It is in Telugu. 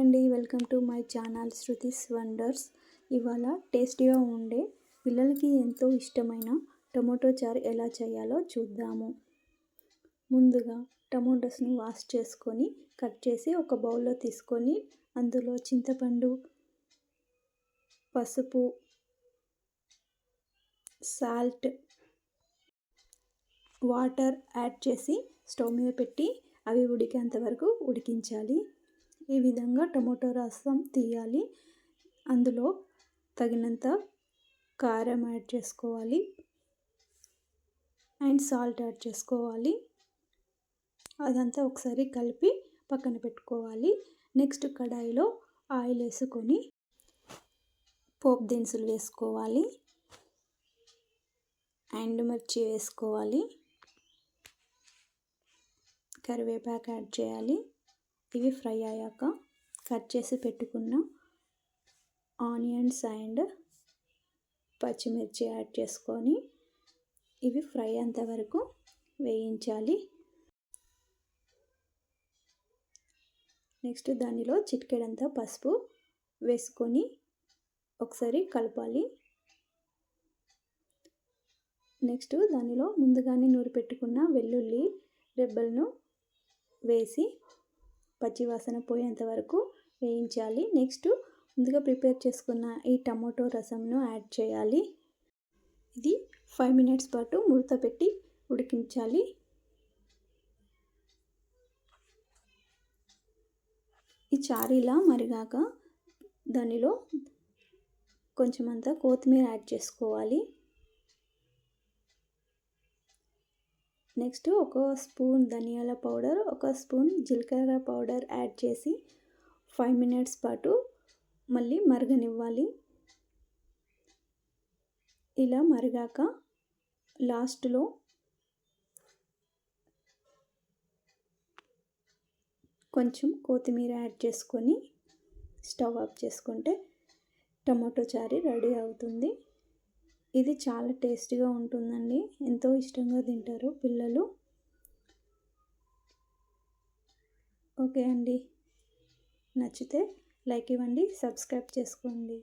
అండి, welcome to my channel Shruti's wonders. ఇవాళ టేస్టీగా ఉండే పిల్లలకి ఎంతో ఇష్టమైన టొమాటో చారు ఎలా చేయాలో చూద్దాము. ముందుగా టొమాటోస్ని వాష్ చేసుకొని కట్ చేసి ఒక బౌల్లో తీసుకొని అందులో చింతపండు, పసుపు, సాల్ట్, వాటర్ యాడ్ చేసి స్టవ్ మీద పెట్టి అవి ఉడికేంత వరకు ఉడికించాలి. ఈ విధంగా టొమాటో రసం తీయాలి. అందులో తగినంత కారం యాడ్ చేసుకోవాలి అండ్ సాల్ట్ యాడ్ చేసుకోవాలి. అదంతా ఒకసారి కలిపి పక్కన పెట్టుకోవాలి. నెక్స్ట్ కడాయిలో ఆయిల్ వేసుకొని పోపు దినుసులు వేసుకోవాలి. ఎండుమిర్చి వేసుకోవాలి. కరివేపాకు యాడ్ చేయాలి. ఇవి ఫ్రై అయ్యాక కట్ చేసి పెట్టుకున్న ఆనియన్స్ అండ్ పచ్చిమిర్చి యాడ్ చేసుకొని ఇవి ఫ్రై అయ్యేంత వరకు వేయించాలి. నెక్స్ట్ దానిలో చిటికెడంత పసుపు వేసుకొని ఒకసారి కలపాలి. నెక్స్ట్ దానిలో ముందుగానే నూరి పెట్టుకున్న వెల్లుల్లి రెబ్బలను వేసి పచ్చివాసన పోయేంత వరకు వేయించాలి. నెక్స్ట్ ముందుగా ప్రిపేర్ చేసుకున్న ఈ టమాటో రసంను యాడ్ చేయాలి. ఇది 5 minutes పాటు మూత పెట్టి ఉడికించాలి. ఈ చారు ఇలా మరిగాక దానిలో కొంచెం అంతా కొత్తిమీర యాడ్ చేసుకోవాలి. నెక్స్ట్ ఒక స్పూన్ ధనియాల పౌడర్, ఒక స్పూన్ జీలకర్ర పౌడర్ యాడ్ చేసి 5 minutes పాటు మళ్ళీ మరగనివ్వాలి. ఇలా మరిగాక లాస్ట్లో కొంచెం కొత్తిమీర యాడ్ చేసుకొని స్టవ్ ఆఫ్ చేసుకుంటే టమాటో చారు రెడీ అవుతుంది. ఇది చాలా టేస్టీగా ఉంటుందండి. ఎంతో ఇష్టంగా తింటారు పిల్లలు. ఓకే అండి, నచ్చితే లైక్ ఇవ్వండి, సబ్స్క్రైబ్ చేసుకోండి.